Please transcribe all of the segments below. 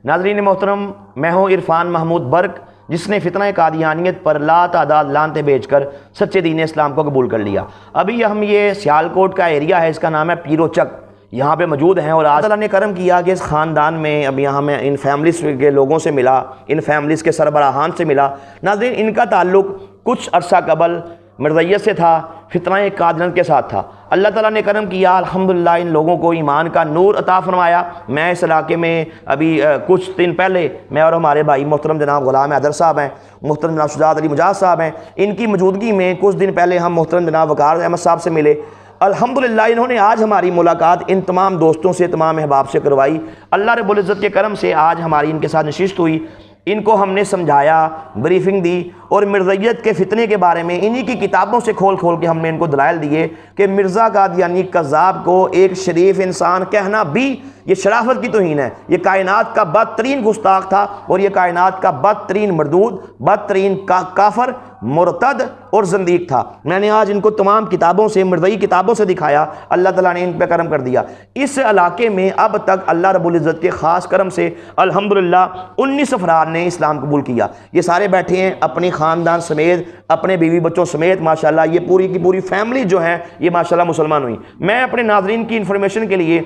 ناظرین محترم، میں ہوں عرفان محمود برق، جس نے فتنہ قادیانیت پر لا تعداد لانتے بیچ کر سچے دین اسلام کو قبول کر لیا۔ ابھی ہم یہ سیالکوٹ کا ایریا ہے، اس کا نام ہے پیرو چک، یہاں پہ موجود ہیں، اور آج اللہ نے کرم کیا کہ اس خاندان میں اب یہاں میں ان فیملیز کے لوگوں سے ملا، ان فیملیز کے سربراہان سے ملا۔ ناظرین، ان کا تعلق کچھ عرصہ قبل مرزیت سے تھا، فتنہ قادیانیت کے ساتھ تھا۔ اللہ تعالیٰ نے کرم کیا، الحمدللہ ان لوگوں کو ایمان کا نور عطا فرمایا۔ میں اس علاقے میں ابھی کچھ دن پہلے میں اور ہمارے بھائی محترم جناب غلام حیدر صاحب ہیں، محترم جناب شجاعت علی مجاہد صاحب ہیں، ان کی موجودگی میں کچھ دن پہلے ہم محترم جناب وقار احمد صاحب سے ملے۔ الحمدللہ انہوں نے آج ہماری ملاقات ان تمام دوستوں سے، تمام احباب سے کروائی۔ اللہ رب العزت کے کرم سے آج ہماری ان کے ساتھ نشست ہوئی، ان کو ہم نے سمجھایا، بریفنگ دی، اور مرزیت کے فتنے کے بارے میں انہی کی کتابوں سے کھول کھول کے ہم نے ان کو دلائل دیے کہ مرزا قادیانی کذاب کو ایک شریف انسان کہنا بھی یہ شرافت کی توہین ہے۔ یہ کائنات کا بدترین گستاخ تھا، اور یہ کائنات کا بدترین مردود، بدترین کافر، مرتد اور زندیق تھا۔ میں نے آج ان کو تمام کتابوں سے، مرزئی کتابوں سے دکھایا، اللہ تعالیٰ نے ان پہ کرم کر دیا۔ اس علاقے میں اب تک اللہ رب العزت کے خاص کرم سے الحمدللہ 19 افراد نے اسلام قبول کیا۔ یہ سارے بیٹھے ہیں اپنی خاندان سمیت، اپنے بیوی بچوں سمیت، ماشاءاللہ یہ پوری کی پوری فیملی جو ہے یہ ماشاءاللہ مسلمان ہوئی۔ میں اپنے ناظرین کی انفارمیشن کے لیے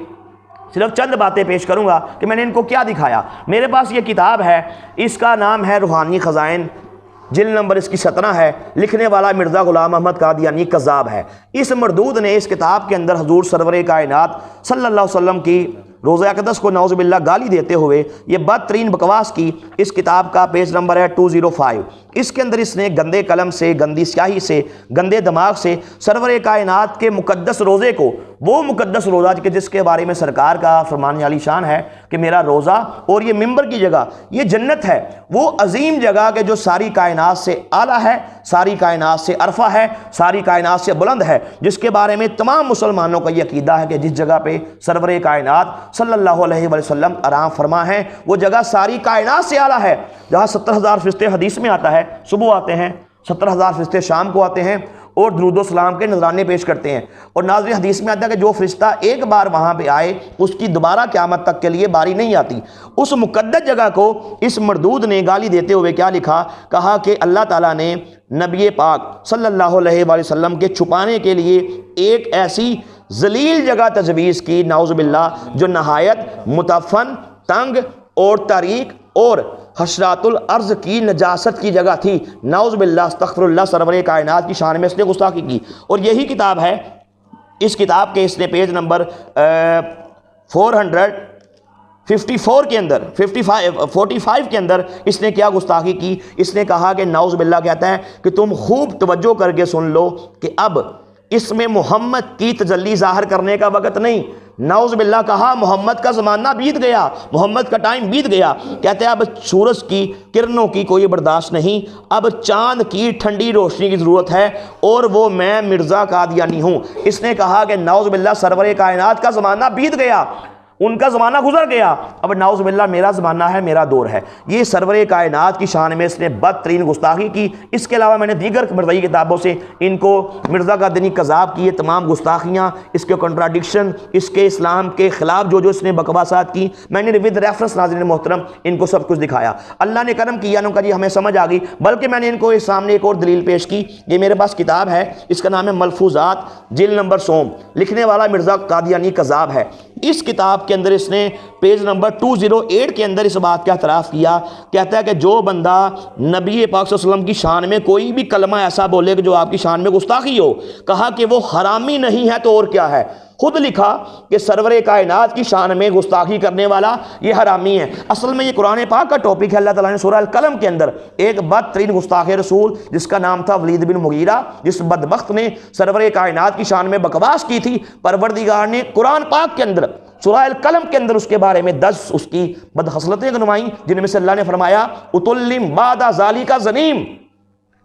صرف چند باتیں پیش کروں گا کہ میں نے ان کو کیا دکھایا۔ میرے پاس یہ کتاب ہے، اس کا نام ہے روحانی خزائن، جلد نمبر اس کی 17 ہے، لکھنے والا مرزا غلام احمد قادیانی کذاب ہے۔ اس مردود نے اس کتاب کے اندر حضور سرور کائنات صلی اللہ علیہ وسلم کی روضہ اقدس کو نعوذ باللہ گالی دیتے ہوئے یہ بدترین بکواس کی۔ اس کتاب کا پیج نمبر ہے 205۔ اس کے اندر اس نے گندے قلم سے، گندی سیاہی سے، گندے دماغ سے سرور کائنات کے مقدس روزے کو، وہ مقدس روزہ کہ جس کے بارے میں سرکار کا فرمان عالی شان ہے کہ میرا روزہ اور یہ ممبر کی جگہ یہ جنت ہے، وہ عظیم جگہ کہ جو ساری کائنات سے اعلیٰ ہے، ساری کائنات سے عرفہ ہے، ساری کائنات سے بلند ہے، جس کے بارے میں تمام مسلمانوں کا یہ عقیدہ ہے کہ جس جگہ پہ سرور کائنات صلی اللہ علیہ وسلم آرام فرما ہے وہ جگہ ساری کائنات سے اعلیٰ ہے، جہاں 70,000 فرشتے، حدیث میں آتا ہے صبح آتے ہیں، 70,000 فرشتے شام کو آتے ہیں اور درود و سلام کے نذرانے پیش کرتے ہیں۔ اور ناظرین حدیث میں آتا ہے کہ جو فرشتہ ایک بار وہاں پہ آئے اس کی دوبارہ قیامت تک کے لیے باری نہیں آتی۔ اس مقدس جگہ کو اس مردود نے گالی دیتے ہوئے کیا لکھا، کہا کہ اللہ تعالیٰ نے نبی پاک صلی اللہ علیہ وآلہ وسلم کے چھپانے کے لیے ایک ایسی ذلیل جگہ تجویز کی، نعوذ باللہ، جو نہایت متفن، تنگ اور طریق اور حشرات الارض کی نجاست کی جگہ تھی۔ نعوذ باللہ، استغفر اللہ، سرور کائنات کی شان میں اس نے گستاخی کی۔ اور یہی کتاب ہے، اس کتاب کے اس نے پیج نمبر 454 کے اندر 45 کے اندر اس نے کیا گستاخی کی۔ اس نے کہا کہ نعوذ باللہ کہتا ہے کہ تم خوب توجہ کر کے سن لو کہ اب اس میں محمد کی تجلی ظاہر کرنے کا وقت نہیں۔ نعوذ باللہ کہا محمد کا زمانہ بیت گیا، محمد کا ٹائم بیت گیا۔ کہتے ہیں اب سورج کی کرنوں کی کوئی برداشت نہیں، اب چاند کی ٹھنڈی روشنی کی ضرورت ہے، اور وہ میں مرزا قادیانی ہوں۔ اس نے کہا کہ نعوذ باللہ سرور کائنات کا زمانہ بیت گیا، ان کا زمانہ گزر گیا، اب نعوذ باللہ میرا زمانہ ہے، میرا دور ہے۔ یہ سرور کائنات کی شان میں اس نے بدترین گستاخی کی۔ اس کے علاوہ میں نے دیگر مرزئی کتابوں سے ان کو مرزا قادیانی کذاب کی یہ تمام گستاخیاں، اس کے کنٹراڈکشن، اس کے اسلام کے خلاف جو اس نے بکواسات کی، میں نے ود ریفرنس ناظرین محترم ان کو سب کچھ دکھایا۔ اللہ نے کرم کیا، ان کا جی ہمیں سمجھ آ گئی، بلکہ میں نے ان کو سامنے ایک اور دلیل پیش کی۔ یہ میرے پاس کتاب ہے، اس کا نام ہے ملفوظات، جلد نمبر 100، لکھنے والا مرزا قادیانی کذاب ہے۔ اس کتاب کے اندر اس نے پیج نمبر 208 کے اندر اس بات کا اعتراف کیا، کہتا ہے کہ جو بندہ نبی پاک صلی اللہ علیہ وسلم کی شان میں کوئی بھی کلمہ ایسا بولے کہ جو آپ کی شان میں گستاخی ہو، کہا کہ وہ حرامی نہیں ہے تو اور کیا ہے۔ خود لکھا کہ سرور کائنات کی شان میں گستاخی کرنے والا یہ حرامی ہے۔ اصل میں یہ قرآن پاک کا ٹاپک ہے۔ اللہ تعالیٰ نے سورہ القلم کے اندر ایک بدترین گستاخ رسول جس کا نام تھا ولید بن مغیرہ، جس بدبخت نے سرور کائنات کی شان میں بکواس کی تھی، پروردگار نے قرآن پاک کے اندر سورہ القلم کے اندر اس کے بارے میں 10 اس کی بدخصلتیں گنوائیں، جن میں سے اللہ نے فرمایا اتلم بعد ذالک زنیم،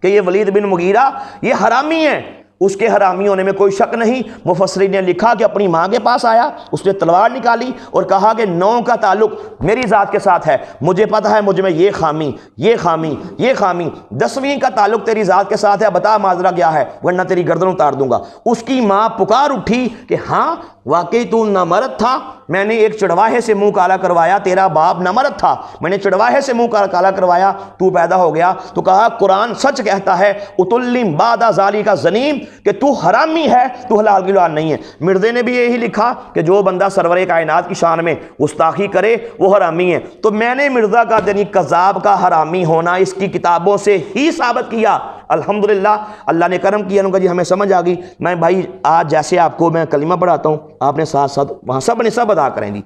کہ یہ ولید بن مغیرہ یہ حرامی ہے، اس کے حرامی ہونے میں کوئی شک نہیں۔ مفسرین نے لکھا کہ اپنی ماں کے پاس آیا، اس نے تلوار نکالی اور کہا کہ 9 کا تعلق میری ذات کے ساتھ ہے، مجھے پتہ ہے مجھ میں یہ خامی، یہ خامی، یہ خامی، 10ویں کا تعلق تیری ذات کے ساتھ ہے، بتا ماجرا کیا ہے ورنہ تیری گردن اتار دوں گا۔ اس کی ماں پکار اٹھی کہ ہاں واقعی تو نامرد تھا، میں نے ایک چڑواہے سے منہ کالا کروایا، تیرا باپ نامرد تھا، میں نے چڑواہے سے منہ کالا کروایا، تو پیدا ہو گیا۔ تو کہا قرآن سچ کہتا ہے اتلم بعد ذالک زنیم، کہ تو حرامی ہے، تو حلال کی اولاد نہیں ہے۔ مرزے نے بھی یہی لکھا کہ جو بندہ سرور کائنات کی شان میں گستاخی کرے وہ حرامی ہے۔ تو میں نے مرزا کا یعنی کذاب کا حرامی ہونا اس کی کتابوں سے ہی ثابت کیا۔ الحمدللہ اللہ نے کرم کیا، جی ہمیں سمجھ آ گئی۔ میں بھائی آج جیسے آپ کو میں کلمہ پڑھاتا ہوں، آپ نے ساتھ ساتھ وہاں سب نے سب ادا کریں گی،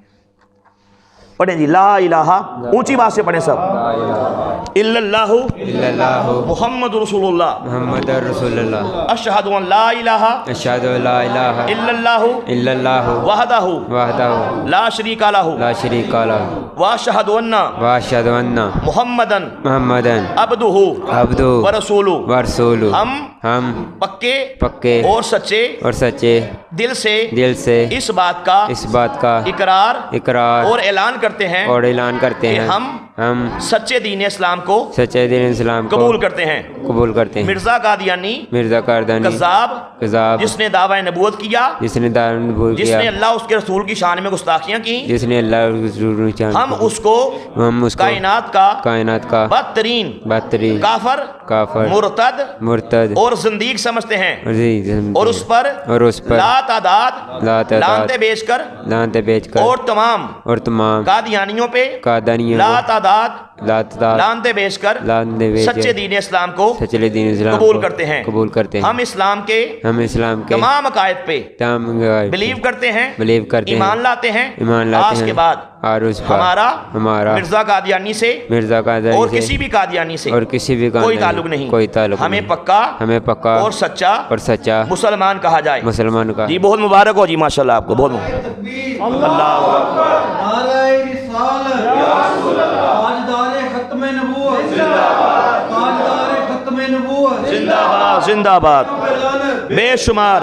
پڑھیں جی لا الہ، اونچی بات سے پڑھیں سب، الا اللہ محمد رسول اللہ، محمد رسول اللہ، اشہد ان لا الہ اشہد ان لا الہ الا اللہ وحدہ وحدہ لا شریک لہ لا شریک لہ واشہد ان واشہد ان محمدن محمدن عبدہ عبدہ ورسولہ۔ ورسولہ۔ ہم پکے پکے اور سچے دل سے اس بات کا اقرار اور اعلان کرتے ہیں کہ ہم سچے دین اسلام کو قبول کرتے ہیں۔ مرزا قادیانی کذاب جس نے دعوی نبوت کیا، جس نے اللہ اس کے رسول کی شان میں گستاخیاں کی، ہم اس کو کائنات کا بدترین کافر مرتد اور زندیق سمجھتے ہیں، اور اس پر لا تعداد لعنتیں بیچ کر اور تمام قادیانیوں پہ لا تعداد لعنتیں بیچ کر سچے دین اسلام کو قبول کرتے ہیں۔ ہم اسلام کے تمام عقائد پہ بلیو کرتے ہیں، ایمان لاتے ہیں، آج کے بعد ہمارا مرزا قادیانی سے اور کسی بھی قادیانی سے کوئی تعلق نہیں، ہمیں پکا اور سچا مسلمان کہا جائے۔ جی بہت مبارک ہو جی، ماشاءاللہ آپ کو بہت اللہ نعرہ رسالت، تاجدار ختم نبوت، تاجدار ختم نبوت، زندہ باد بے شمار